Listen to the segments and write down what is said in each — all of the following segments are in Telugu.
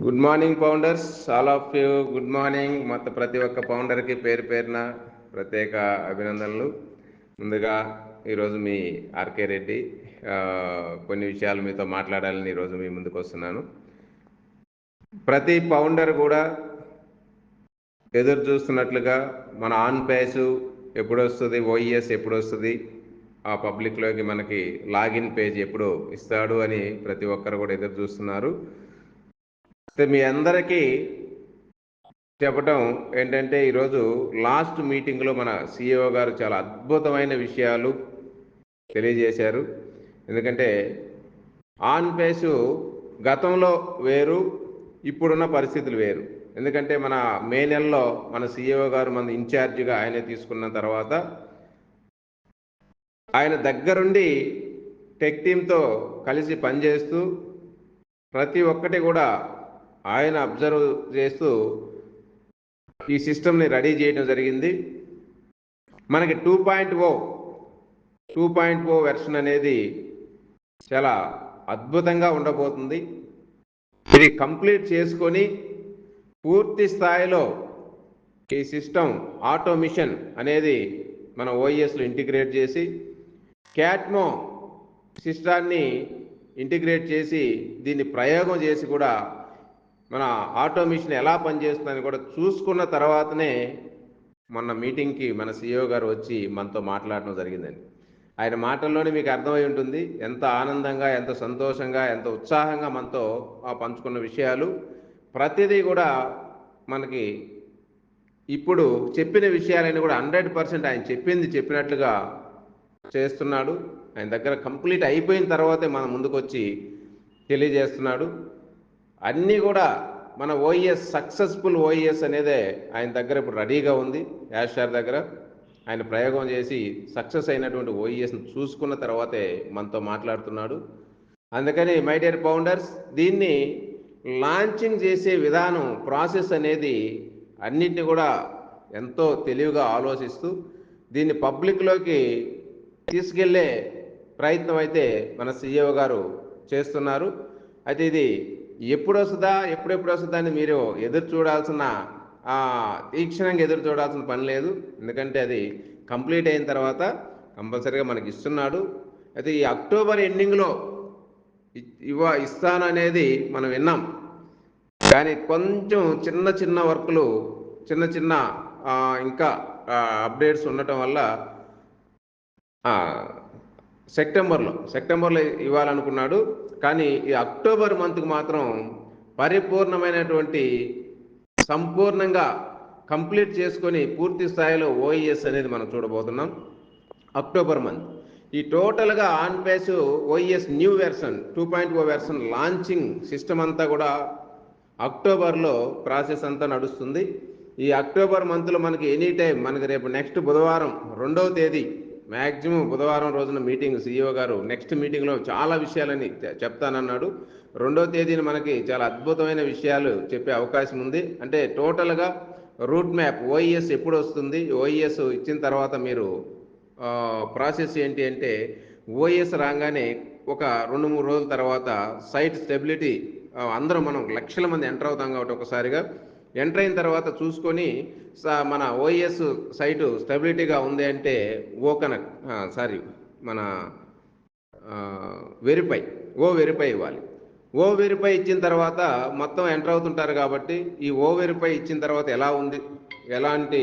Good morning founders, all of you. Good morning. మొత్తం ప్రతి ఒక్క ఫౌండర్కి పేరు పేరున ప్రత్యేక అభినందనలు. ముందుగా ఈరోజు మీ ఆర్కే రెడ్డి కొన్ని విషయాలు మీతో మాట్లాడాలని ఈరోజు మీ ముందుకు వస్తున్నాను. ప్రతి ఫౌండర్ కూడా ఎదురు చూస్తున్నట్లుగా మన ఆన్ పేజ్ ఎప్పుడు వస్తుంది, ఓఈఎస్ ఎప్పుడు వస్తుంది, ఆ పబ్లిక్లోకి మనకి లాగిన్ పేజ్ ఎప్పుడు ఇస్తాడు అని ప్రతి ఒక్కరు కూడా ఎదురు చూస్తున్నారు. మీ అందరికీ చెప్పటం ఏంటంటే, ఈరోజు లాస్ట్ మీటింగ్లో మన సిఇఓ గారు చాలా అద్భుతమైన విషయాలు తెలియజేశారు. ఎందుకంటే ఆన్ పేసు గతంలో వేరు, ఇప్పుడున్న పరిస్థితులు వేరు. ఎందుకంటే మన మే నెలలో మన సిఇఓ గారు మన ఇన్ఛార్జిగా ఆయనే తీసుకున్న తర్వాత ఆయన దగ్గరుండి టెక్ టీంతో కలిసి పనిచేస్తూ ప్రతి ఒక్కటి కూడా ఆయన అబ్జర్వ్ చేస్తూ ఈ సిస్టమ్ని రెడీ చేయడం జరిగింది. మనకి 2.0 వెర్షన్ అనేది చాలా అద్భుతంగా ఉండబోతుంది. ఇది కంప్లీట్ చేసుకొని పూర్తి స్థాయిలో ఈ సిస్టమ్ ఆటోమిషన్ అనేది మన ఓఈఎస్లో ఇంటిగ్రేట్ చేసి క్యాట్మో సిస్టాన్ని ఇంటిగ్రేట్ చేసి దీన్ని ప్రయోగం చేసి కూడా మన ఆటోమేషన్ ఎలా పనిచేస్తుందని కూడా చూసుకున్న తర్వాతనే మొన్న మీటింగ్కి మన సిఇఓ గారు వచ్చి మనతో మాట్లాడడం జరిగిందండి. ఆయన మాటల్లోనే మీకు అర్థమై ఉంటుంది ఎంత ఆనందంగా, ఎంత సంతోషంగా, ఎంత ఉత్సాహంగా మనతో పంచుకున్న విషయాలు. ప్రతిదీ కూడా మనకి ఇప్పుడు చెప్పిన విషయాలని కూడా 100% ఆయన చెప్పినట్లుగా చేస్తున్నాడు. ఆయన దగ్గర కంప్లీట్ అయిపోయిన తర్వాతే మన ముందుకు వచ్చి తెలియజేస్తున్నాడు. అన్నీ కూడా మన ఓఈఎస్ సక్సెస్ఫుల్ ఓఈఎస్ అనేదే ఆయన దగ్గర ఇప్పుడు రెడీగా ఉంది. యాషార్ దగ్గర ఆయన ప్రయోగం చేసి సక్సెస్ అయినటువంటి ఓఈఎస్ని చూసుకున్న తర్వాతే మనతో మాట్లాడుతున్నాడు. అందుకని మై డియర్ ఫౌండర్స్, దీన్ని లాంచింగ్ చేసే విధానం, ప్రాసెస్ అనేది అన్నిటిని కూడా ఎంతో తెలివిగా ఆలోచిస్తూ దీన్ని పబ్లిక్లోకి తీసుకెళ్లే ప్రయత్నం అయితే మన సిఇఓ గారు చేస్తున్నారు. అయితే ఇది ఎప్పుడు వస్తుందా అని మీరు ఎదురు చూడాల్సిన తీక్షణంగా ఎదురు చూడాల్సిన పని లేదు. ఎందుకంటే అది కంప్లీట్ అయిన తర్వాత కంపల్సరీగా మనకి ఇస్తున్నాడు. అయితే ఈ అక్టోబర్ ఎండింగ్లో ఇస్తాననేది మనం విన్నాం. కానీ కొంచెం చిన్న వర్కులు, చిన్న ఇంకా అప్డేట్స్ ఉండటం వల్ల సెప్టెంబర్లో ఇవ్వాలనుకున్నాడు. కానీ ఈ అక్టోబర్ మంత్కి మాత్రం పరిపూర్ణమైనటువంటి సంపూర్ణంగా కంప్లీట్ చేసుకొని పూర్తి స్థాయిలో ఓఈఎస్ అనేది మనం చూడబోతున్నాం అక్టోబర్ మంత్. ఈ టోటల్గా ఆన్ పేస్ ఓఈఎస్ new version 2.0 version launching system అంతా కూడా అక్టోబర్లో ప్రాసెస్ అంతా నడుస్తుంది. ఈ అక్టోబర్ మంత్లో మనకి ఎనీ టైం, మనకి రేపు నెక్స్ట్ బుధవారం 2వ తేదీ, మ్యాక్సిమం బుధవారం రోజున మీటింగ్, సిఇఓ గారు నెక్స్ట్ మీటింగ్లో చాలా విషయాలని చెప్తానన్నాడు. 2వ తేదీన మనకి చాలా అద్భుతమైన విషయాలు చెప్పే అవకాశం ఉంది. అంటే టోటల్గా రూట్ మ్యాప్ ఓఈఎస్ ఎప్పుడు వస్తుంది, ఓఈఎస్ ఇచ్చిన తర్వాత మీరు ప్రాసెస్ ఏంటి అంటే, ఓఈఎస్ రాగానే ఒక 2-3 రోజుల తర్వాత సైట్ స్టెబిలిటీ, అందరం మనం లక్షల మంది ఎంటర్ అవుతాం కాబట్టి ఒకసారిగా ఎంటర్ అయిన తర్వాత చూసుకొని మన ఓఈఎస్ సైటు స్టెబిలిటీగా ఉంది అంటే మన వెరిఫై ఇవ్వాలి. వెరిఫై ఇచ్చిన తర్వాత మొత్తం ఎంటర్ అవుతుంటారు కాబట్టి ఈ వెరిఫై ఇచ్చిన తర్వాత ఎలా ఉంది, ఎలాంటి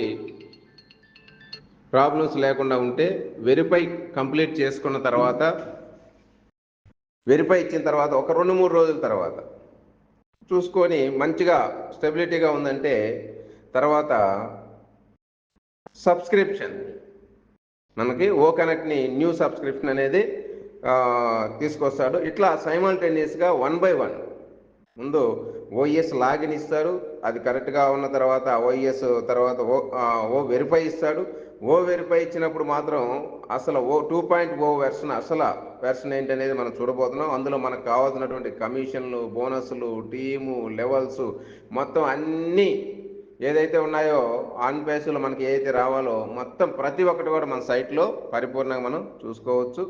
ప్రాబ్లమ్స్ లేకుండా ఉంటే వెరిఫై కంప్లీట్ చేసుకున్న తర్వాత, వెరిఫై ఇచ్చిన తర్వాత ఒక 2-3 రోజుల తర్వాత చూసుకొని మంచిగా స్టెబిలిటీగా ఉందంటే తర్వాత సబ్స్క్రిప్షన్, మనకి కనెక్ట్ని న్యూ సబ్స్క్రిప్షన్ అనేది తీసుకొస్తాడు. ఇట్లా సైమల్టేనియస్గా 1 by 1 ముందు ఓఈఎస్ లాగిన్ ఇస్తారు. అది కరెక్ట్గా ఉన్న తర్వాత ఓఈఎస్ తర్వాత వెరిఫై ఇస్తాడు. వెరిఫై ఇచ్చినప్పుడు మాత్రం అసలు 2.0 వెర్షన్ ఏంటనేది మనం చూడబోతున్నాం. అందులో మనకు కావాల్సినటువంటి కమిషన్లు, బోనస్లు, టీము, లెవెల్స్ మొత్తం అన్నీ ఏదైతే ఉన్నాయో ఆన్ పేస్లో మనకి ఏదైతే రావాలో మొత్తం ప్రతి ఒక్కటి కూడా మన సైట్లో పరిపూర్ణంగా మనం చూసుకోవచ్చు.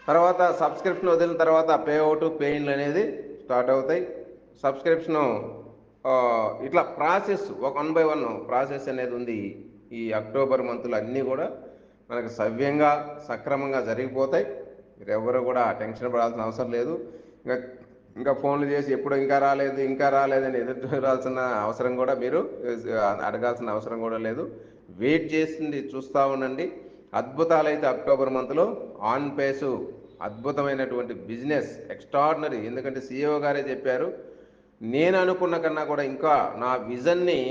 తర్వాత సబ్స్క్రిప్షన్ వదిలిన తర్వాత పే అవుట్, పే ఇన్లు అనేది స్టార్ట్ అవుతాయి. సబ్స్క్రిప్షను ఇట్లా ప్రాసెస్ ఒక 1 బై 1 ప్రాసెస్ అనేది ఉంది. ఈ అక్టోబర్ మంత్లో అన్నీ కూడా మనకు సవ్యంగా సక్రమంగా జరిగిపోతాయి. మీరు ఎవరు కూడా టెన్షన్ పడాల్సిన అవసరం లేదు. ఇంకా ఇంకా ఫోన్లు చేసి ఎప్పుడు ఇంకా రాలేదు ఇంకా రాలేదని ఎదురు చూడాల్సిన అవసరం కూడా మీరు అడగాల్సిన అవసరం కూడా లేదు. వెయిట్ చేసింది చూస్తూ ఉండండి. అద్భుతాలైతే అక్టోబర్ మంత్లో ఆన్ పేసు అద్భుతమైనటువంటి బిజినెస్ ఎక్స్ట్రాడినరీ. ఎందుకంటే CEO గారే చెప్పారు, నేను అనుకున్న కన్నా కూడా ఇంకా నా విజన్ని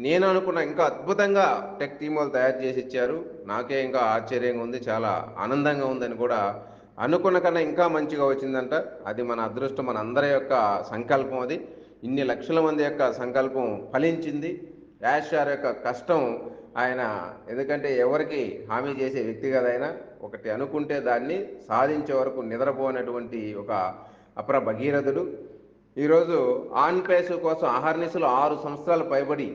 నేను అనుకున్న ఇంకా అద్భుతంగా టెక్ టీమ్ వాళ్ళు తయారు చేసి ఇచ్చారు. నాకే ఇంకా ఆశ్చర్యంగా ఉంది, చాలా ఆనందంగా ఉందని కూడా. అనుకున్న కన్నా ఇంకా మంచిగా వచ్చిందంట. అది మన అదృష్టం, మన అందరి యొక్క సంకల్పం. అది ఇన్ని లక్షల మంది యొక్క సంకల్పం ఫలించింది. యాష్ గారి యొక్క కష్టం ఆయన, ఎందుకంటే ఎవరికి హామీ చేసే వ్యక్తి కదా ఆయన. ఒకటి అనుకుంటే దాన్ని సాధించే వరకు నిద్రపోనటువంటి ఒక అప్ర భగీరథుడు. ఈరోజు ఆన్ పేసు కోసం అహర్నిశలు 6 సంవత్సరాలు పైబడి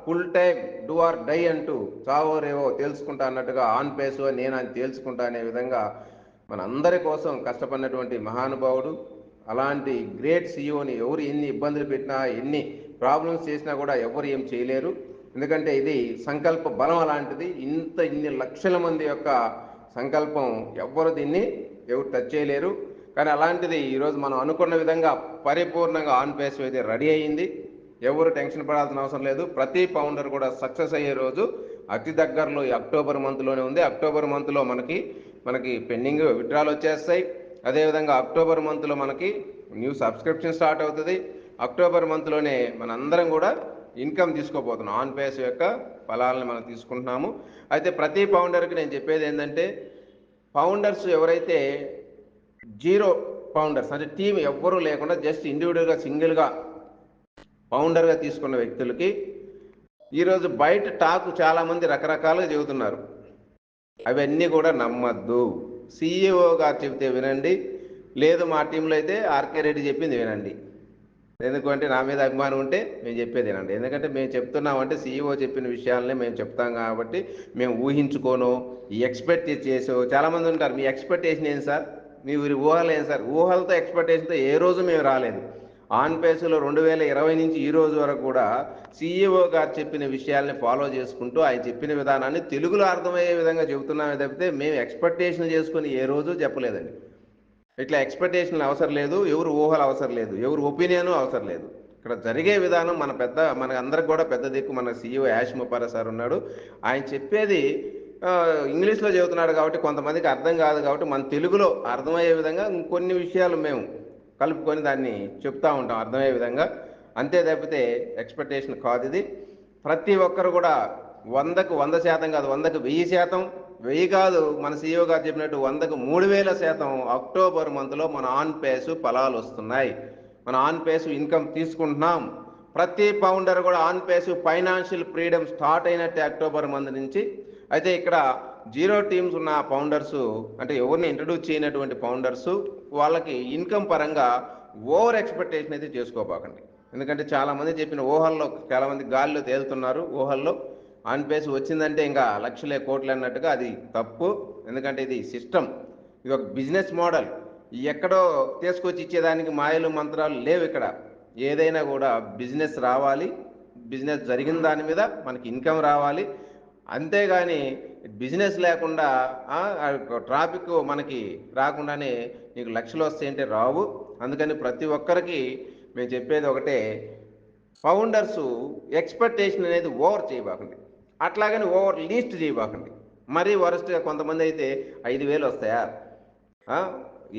full time do or die అంటూ చావో రేవో తెలుసుకుంటా అన్నట్టుగా ఆన్ పేసు నేను అని తేల్చుకుంటా అనే విధంగా మన అందరి కోసం కష్టపడినటువంటి మహానుభావుడు. అలాంటి గ్రేట్ CEOని ఎవరు ఎన్ని ఇబ్బందులు పెట్టినా ఎన్ని ప్రాబ్లమ్స్ చేసినా కూడా ఎవరు ఏం చేయలేరు. ఎందుకంటే ఇది సంకల్ప బలం అలాంటిది. ఇన్ని లక్షల మంది యొక్క సంకల్పం ఎవరు దీన్ని ఎవరు టచ్ చేయలేరు. కానీ అలాంటిది ఈరోజు మనం అనుకున్న విధంగా పరిపూర్ణంగా ఆన్ పేస్ అయితే రెడీ అయ్యింది. ఎవరు టెన్షన్ పడాల్సిన అవసరం లేదు. ప్రతి ఫౌండర్ కూడా సక్సెస్ అయ్యే రోజు అతి దగ్గరలో ఈ అక్టోబర్ మంత్లోనే ఉంది. అక్టోబర్ మంత్లో మనకి పెండింగ్ విత్డ్రాలు వచ్చేస్తాయి. అదేవిధంగా అక్టోబర్ మంత్లో మనకి న్యూ సబ్స్క్రిప్షన్ స్టార్ట్ అవుతుంది. అక్టోబర్ మంత్లోనే మనందరం కూడా ఇన్కమ్ తీసుకోబోతున్నాం. ఆన్ పేస్ యొక్క ఫలాలను మనం తీసుకుంటున్నాము. అయితే ప్రతి ఫౌండర్కి నేను చెప్పేది ఏంటంటే, ఫౌండర్స్ ఎవరైతే జీరో ఫౌండర్స్ అంటే టీం ఎవ్వరూ లేకుండా జస్ట్ ఇండివిజువల్గా సింగిల్గా ఫౌండర్గా తీసుకున్న వ్యక్తులకి ఈరోజు బయట టాక్ చాలామంది రకరకాలుగా చెబుతున్నారు. అవన్నీ కూడా నమ్మద్దు. CEO గారు చెబితే వినండి, లేదు మా టీంలో అయితే ఆర్కే రెడ్డి చెప్పింది వినండి. ఎందుకంటే నా మీద అభిమానం ఉంటే మేము చెప్పేది వినండి. ఎందుకంటే మేము చెప్తున్నామంటే CEO చెప్పిన విషయాలనే మేము చెప్తాం కాబట్టి మేము ఊహించుకోను ఎక్స్పెక్ట్ చేసో. చాలామంది ఉంటారు, మీ ఎక్స్పెక్టేషన్ ఏంటి సార్, మీ ఊహలు ఏంటి సార్. ఊహలతో ఎక్స్పెక్టేషన్తో ఏ రోజు మేము రాలేదు. ఆన్ పేసులో 2020 నుంచి ఈ రోజు వరకు కూడా CEO గారు చెప్పిన విషయాల్ని ఫాలో చేసుకుంటూ ఆయన చెప్పిన విధానాన్ని తెలుగులో అర్థమయ్యే విధంగా చెబుతున్నామే తప్పితే మేము ఎక్స్పెక్టేషన్ చేసుకుని ఏ రోజు చెప్పలేదండి. ఇట్లా ఎక్స్పెక్టేషన్లు అవసరం లేదు, ఎవరు ఊహలు అవసరం లేదు, ఎవరు ఒపీనియను అవసరం లేదు. ఇక్కడ జరిగే విధానం మన అందరికి కూడా పెద్ద దిక్కు మన CEO యాష్ ముప్పారా సార్ ఉన్నాడు. ఆయన చెప్పేది ఇంగ్లీష్లో చెబుతున్నాడు కాబట్టి కొంతమందికి అర్థం కాదు కాబట్టి మన తెలుగులో అర్థమయ్యే విధంగా ఇంకొన్ని విషయాలు మేము కలుపుకొని దాన్ని చెప్తూ ఉంటాం అర్థమయ్యే విధంగా. అంతే తప్పితే ఎక్స్పెక్టేషన్ కాదు ఇది. ప్రతి ఒక్కరు కూడా 100కు 100% కాదు, 100కు 1000%, 1000 కాదు, మన CEO గారు చెప్పినట్టు 100కు 3000% అక్టోబర్ మంత్లో మన ఆన్ పేసు ఫలాలు వస్తున్నాయి. మన ఆన్ పేసు ఇన్కమ్ తీసుకుంటున్నాం. ప్రతి ఫౌండర్ కూడా on face financial freedom start అయినట్టే అక్టోబర్ మంత్ నుంచి. అయితే ఇక్కడ జీరో టీమ్స్ ఉన్న ఫౌండర్సు, అంటే ఎవరిని ఇంట్రడ్యూస్ చేయనటువంటి ఫౌండర్సు, వాళ్ళకి ఇన్కమ్ పరంగా ఓవర్ ఎక్స్పెక్టేషన్ అయితే చేసుకోబాకండి. ఎందుకంటే చాలామంది చెప్పిన ఊహల్లో చాలామంది గాలిలో తేలుతున్నారు. ఊహల్లో ఆన్ పేస్ వచ్చిందంటే ఇంకా లక్షలే కోట్లు అన్నట్టుగా, అది తప్పు. ఎందుకంటే ఇది సిస్టమ్, ఇది ఒక బిజినెస్ మోడల్. ఎక్కడో తీసుకొచ్చి ఇచ్చేదానికి మాయలు మంత్రాలు లేవు ఇక్కడ. ఏదైనా కూడా బిజినెస్ రావాలి, బిజినెస్ జరిగిన దాని మీద మనకి ఇన్కమ్ రావాలి. అంతేగాని బిజినెస్ లేకుండా ట్రాఫిక్ మనకి రాకుండానే నీకు లక్షలు వస్తాయంటే రావు. అందుకని ప్రతి ఒక్కరికి మేము చెప్పేది ఒకటే, ఫౌండర్సు ఎక్స్పెక్టేషన్ అనేది ఓవర్ చేయబాకండి, అట్లాగని ఓవర్ లీస్ట్ చేయబాకండి. మరీ వరస్ట్గా కొంతమంది అయితే 5,000 వస్తాయా,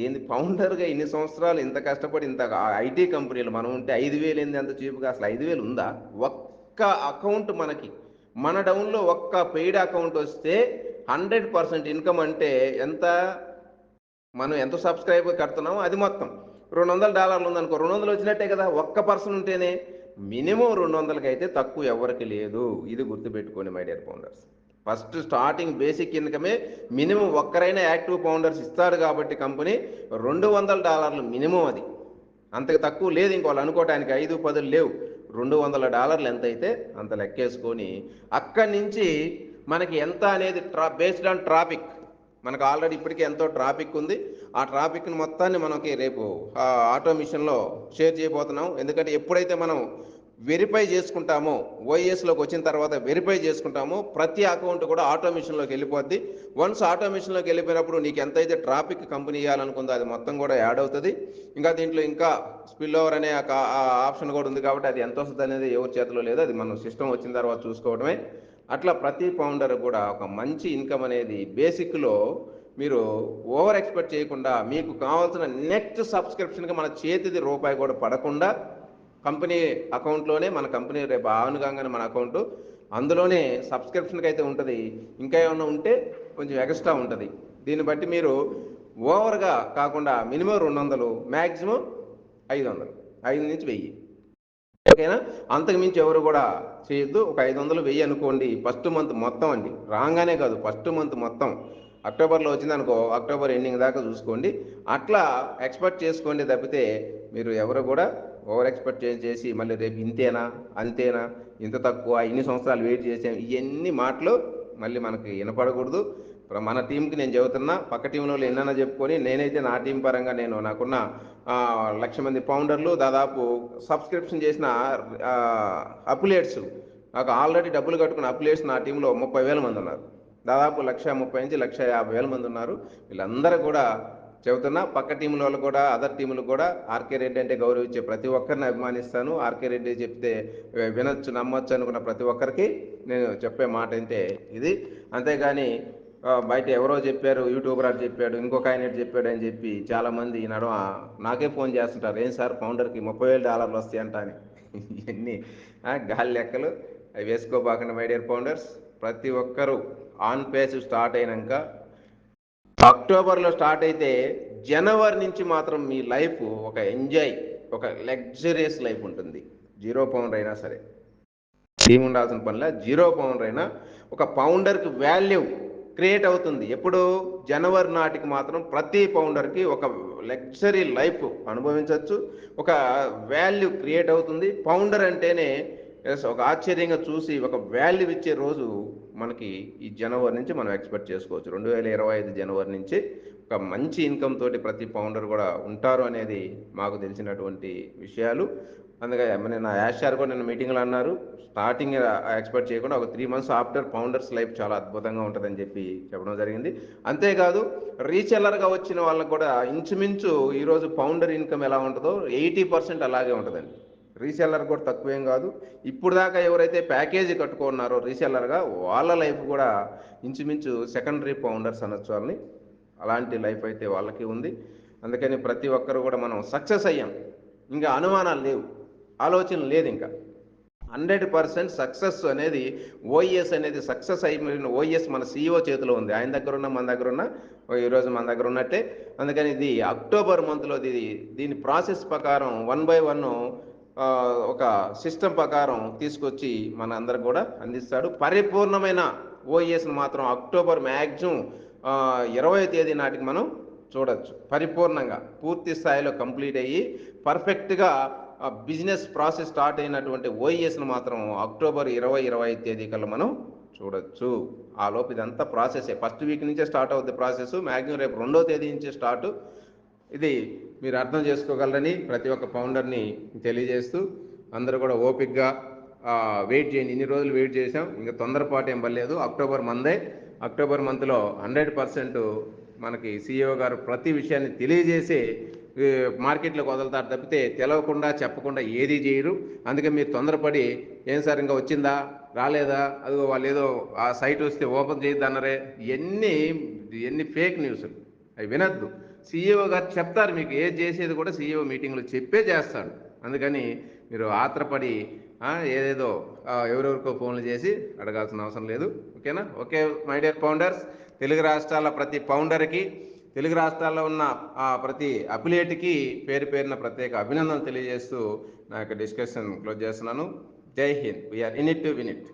ఏంది ఫౌండర్గా ఇన్ని సంవత్సరాలు ఇంత కష్టపడి ఇంత IT కంపెనీలు మనం ఉంటే 5,000 ఏంది అంత చీప్గా, అసలు 5,000 ఉందా? ఒక్క అకౌంట్ మన డౌన్లో ఒక్క పెయిడ్ అకౌంట్ వస్తే 100% ఇన్కమ్ అంటే ఎంత, మనం ఎంత సబ్స్క్రైబ్ కడుతున్నామో అది మొత్తం. $200 ఉందనుకో, 200 వచ్చినట్టే కదా ఒక్క పర్సన్ ఉంటేనే. మినిమం 200కి అయితే తక్కువ ఎవరికి లేదు. ఇది గుర్తుపెట్టుకోండి my dear founders. First starting basic ఇన్కమే మినిమం ఒక్కరైనా యాక్టివ్ ఫౌండర్స్ ఇస్తారు కాబట్టి కంపెనీ $200 మినిమం. అది అంతకు తక్కువ లేదు. ఇంకోళ్ళు అనుకోవడానికి 5-10 లేవు. $200 ఎంత అయితే అంత లెక్కేసుకొని అక్కడి నుంచి మనకి ఎంత అనేది బేస్డ్ ఆన్ ట్రాఫిక్, మనకు ఆల్రెడీ ఇప్పటికే ఎంతో ట్రాఫిక్ ఉంది. ఆ ట్రాఫిక్ని మొత్తాన్ని మనకి రేపు ఆటోమేషన్లో షేర్ చేయబోతున్నాం. ఎందుకంటే ఎప్పుడైతే మనం వెరిఫై చేసుకుంటామో, ఓఎస్లోకి వచ్చిన తర్వాత వెరిఫై చేసుకుంటామో ప్రతి అకౌంట్ కూడా ఆటోమేషన్లోకి వెళ్ళిపోద్ది. వన్స్ ఆటోమేషన్లోకి వెళ్ళిపోయినప్పుడు నీకు ఎంతైతే ట్రాఫిక్ కంపెనీ ఇవ్వాలనుకుందో అది మొత్తం కూడా యాడ్ అవుతుంది. ఇంకా దీంట్లో ఇంకా స్పిల్ ఓవర్ అనే ఆప్షన్ కూడా ఉంది కాబట్టి అది ఎంత వస్తుంది అనేది ఎవరి చేతిలో లేదు, అది మనం సిస్టమ్ వచ్చిన తర్వాత చూసుకోవడమే. అట్లా ప్రతి ఫౌండర్ కూడా ఒక మంచి ఇన్కమ్ అనేది బేసిక్లో మీరు ఓవర్ ఎక్స్పెక్ట్ చేయకుండా మీకు కావాల్సిన నెక్స్ట్ సబ్స్క్రిప్షన్కి మన చేతిది రూపాయి కూడా పడకుండా కంపెనీ అకౌంట్లోనే మన కంపెనీ రేపు ఆన్ కాగానే మన అకౌంట్ అందులోనే సబ్స్క్రిప్షన్కి అయితే ఉంటుంది. ఇంకా ఏమన్నా ఉంటే కొంచెం ఎక్స్ట్రా ఉంటుంది. దీన్ని బట్టి మీరు ఓవర్గా కాకుండా మినిమం 200, మ్యాక్సిమం 500, 5 నుంచి 1000, ఓకేనా? అంతకు మించి ఎవరు కూడా చేయొద్దు. ఒక 500, 1000 అనుకోండి. ఫస్ట్ మంత్ మొత్తం అండి, రాగానే కాదు, ఫస్ట్ మంత్ మొత్తం. అక్టోబర్లో వచ్చిందనుకో అక్టోబర్ ఎండింగ్ దాకా చూసుకోండి. అట్లా ఎక్స్పెక్ట్ చేసుకోండి తప్పితే మీరు ఎవరు కూడా ఓవర్ ఎక్స్పెక్ట్ చేసి మళ్ళీ రేపు ఇంతేనా, అంతేనా, ఇంత తక్కువ, ఇన్ని సంవత్సరాలు వెయిట్ చేసాం, ఇవన్నీ మాటలు మళ్ళీ మనకి వినపడకూడదు. మన టీంకి నేను చెబుతున్నా, పక్క టీంలో ఎన్నైనా చెప్పుకొని నేనైతే నా టీం పరంగా నాకున్న 1,00,000 మంది ఫౌండర్లు, దాదాపు సబ్స్క్రిప్షన్ చేసిన అప్లేట్స్, నాకు ఆల్రెడీ డబ్బులు కట్టుకున్న అప్లేట్స్ నా టీంలో 30,000 మంది ఉన్నారు. దాదాపు 1,30,000 నుంచి 1,50,000 మంది ఉన్నారు. వీళ్ళందరూ కూడా చెబుతున్నా, పక్క టీముల వాళ్ళు కూడా, అదర్ టీములు కూడా ఆర్కే రెడ్డి అంటే గౌరవించే ప్రతి ఒక్కరిని అభిమానిస్తాను. ఆర్కే రెడ్డి చెప్తే వినొచ్చు, నమ్మొచ్చు అనుకున్న ప్రతి ఒక్కరికి నేను చెప్పే మాట అంటే ఇది. అంతేగాని బయట ఎవరో చెప్పారు, యూట్యూబర్ అని చెప్పాడు, ఇంకొక ఆయన చెప్పాడు అని చెప్పి చాలామంది ఈ నడుమ నాకే ఫోన్ చేస్తుంటారు, ఏం సార్ ఫౌండర్కి $30,000 వస్తాయి అంట అని. ఇవన్నీ గాలి లెక్కలు, అవి వేసుకోబాకండి మై డియర్ ఫౌండర్స్. ప్రతి ఒక్కరూ ఆన్ పేజ్ స్టార్ట్ అయినాక అక్టోబర్లో స్టార్ట్ అయితే జనవరి నుంచి మాత్రం మీ లైఫ్ ఒక ఎంజాయ్, ఒక లగ్జరియస్ లైఫ్ ఉంటుంది. 0 పౌండర్ అయినా సరే, టీం ఉండాల్సిన పనిలా 0 పౌండర్ అయినా ఒక పౌండర్కి వాల్యూ క్రియేట్ అవుతుంది. ఎప్పుడు జనవరి నాటికి మాత్రం ప్రతి పౌండర్కి ఒక లగ్జరీ లైఫ్ అనుభవించవచ్చు, ఒక వాల్యూ క్రియేట్ అవుతుంది. పౌండర్ అంటేనే ఒక ఆశ్చర్యంగా చూసి ఒక వాల్యూ ఇచ్చే రోజు మనకి ఈ జనవరి నుంచి మనం ఎక్స్పెక్ట్ చేసుకోవచ్చు. 2025 జనవరి నుంచి ఒక మంచి ఇన్కమ్ తోటి ప్రతి ఫౌండర్ కూడా ఉంటారు అనేది మాకు తెలిసినటువంటి విషయాలు. అందుకే నా యాష్ సార్ కూడా నిన్న మీటింగ్లో అన్నారు, స్టార్టింగ్ ఎక్స్పెక్ట్ చేయకుండా ఒక 3 months ఆఫ్టర్ ఫౌండర్స్ లైఫ్ చాలా అద్భుతంగా ఉంటుందని చెప్పి చెప్పడం జరిగింది. అంతేకాదు రీసెల్లర్గా వచ్చిన వాళ్ళకు కూడా ఇంచుమించు ఈరోజు ఫౌండర్ ఇన్కమ్ ఎలా ఉంటుందో 80% అలాగే ఉంటుందండి. రీసెల్లర్ కూడా తక్కువేం కాదు. ఇప్పుడు దాకా ఎవరైతే ప్యాకేజీ కట్టుకున్నారో రీసెల్లర్గా, వాళ్ళ లైఫ్ కూడా ఇంచుమించు సెకండరీ ఫౌండర్స్ అనొచ్చు వాళ్ళని. అలాంటి లైఫ్ అయితే వాళ్ళకి ఉంది. అందుకని ప్రతి ఒక్కరు కూడా మనం సక్సెస్ అయ్యాం, ఇంకా అనుమానాలు లేవు, ఆలోచన లేదు. ఇంకా 100% సక్సెస్ అనేది, ఓఎస్ అనేది సక్సెస్ అయిపోయిన ఓఎస్ మన CEO చేతిలో ఉంది. ఆయన దగ్గర ఉన్న, మన దగ్గర ఉన్న, ఈరోజు మన దగ్గర ఉన్నట్టే. అందుకని ఇది అక్టోబర్ మంత్లో దీని ప్రాసెస్ ప్రకారం 1 by 1 ఒక సిస్టమ్ ప్రకారం తీసుకొచ్చి మన అందరికి కూడా అందిస్తాడు. పరిపూర్ణమైన ఓఎస్ను మాత్రం అక్టోబర్ మ్యాక్సిమం 20వ తేదీ నాటికి మనం చూడొచ్చు. పరిపూర్ణంగా పూర్తి స్థాయిలో కంప్లీట్ అయ్యి పర్ఫెక్ట్గా బిజినెస్ ప్రాసెస్ స్టార్ట్ అయినటువంటి ఓఎస్ను మాత్రం అక్టోబర్ 20-25 తేదీ కల్లా మనం చూడొచ్చు. ఆ లోపు ఇదంతా ప్రాసెసే, ఫస్ట్ వీక్ నుంచే స్టార్ట్ అవుద్ది ప్రాసెస్. మ్యాక్సిమం రేపు 2వ తేదీ నుంచే స్టార్ట్. ఇది మీరు అర్థం చేసుకోగలరని ప్రతి ఒక్క ఫౌండర్ని తెలియజేస్తూ, అందరూ కూడా ఓపిక్గా వెయిట్ చేయండి. ఇన్ని రోజులు వెయిట్ చేసాం, ఇంకా తొందరపాటు ఏం పర్లేదు. అక్టోబర్ మందే, అక్టోబర్ మంత్లో 100% మనకి CEO గారు ప్రతి విషయాన్ని తెలియజేసి మార్కెట్లోకి వదులుతారు తప్పితే తెలవకుండా చెప్పకుండా ఏది చేయరు. అందుకే మీరు తొందరపడి ఏం సార్ ఇంకా వచ్చిందా, రాలేదా, అదిగో వాళ్ళు ఏదో ఆ సైట్ వస్తే ఓపెన్ చేయొద్దు అన్నారే, ఎన్ని ఫేక్ న్యూస్, అవి వినద్దు. CEO గారు చెప్తారు, మీకు ఏది చేసేది కూడా CEO మీటింగ్లో చెప్పే చేస్తాడు. అందుకని మీరు ఆత్రపడి ఏదేదో ఎవరెవరికో ఫోన్లు చేసి అడగాల్సిన అవసరం లేదు. ఓకేనా? Okay my dear founders, Telugu రాష్ట్రాల ప్రతి ఫౌండర్కి, తెలుగు రాష్ట్రాల్లో ఉన్న ప్రతి అఫిలియేట్కి పేరు పేరున ప్రత్యేక అభినందనలు తెలియజేస్తూ నా యొక్క డిస్కషన్ క్లోజ్ చేస్తున్నాను. జై Hind. We're in it to win it.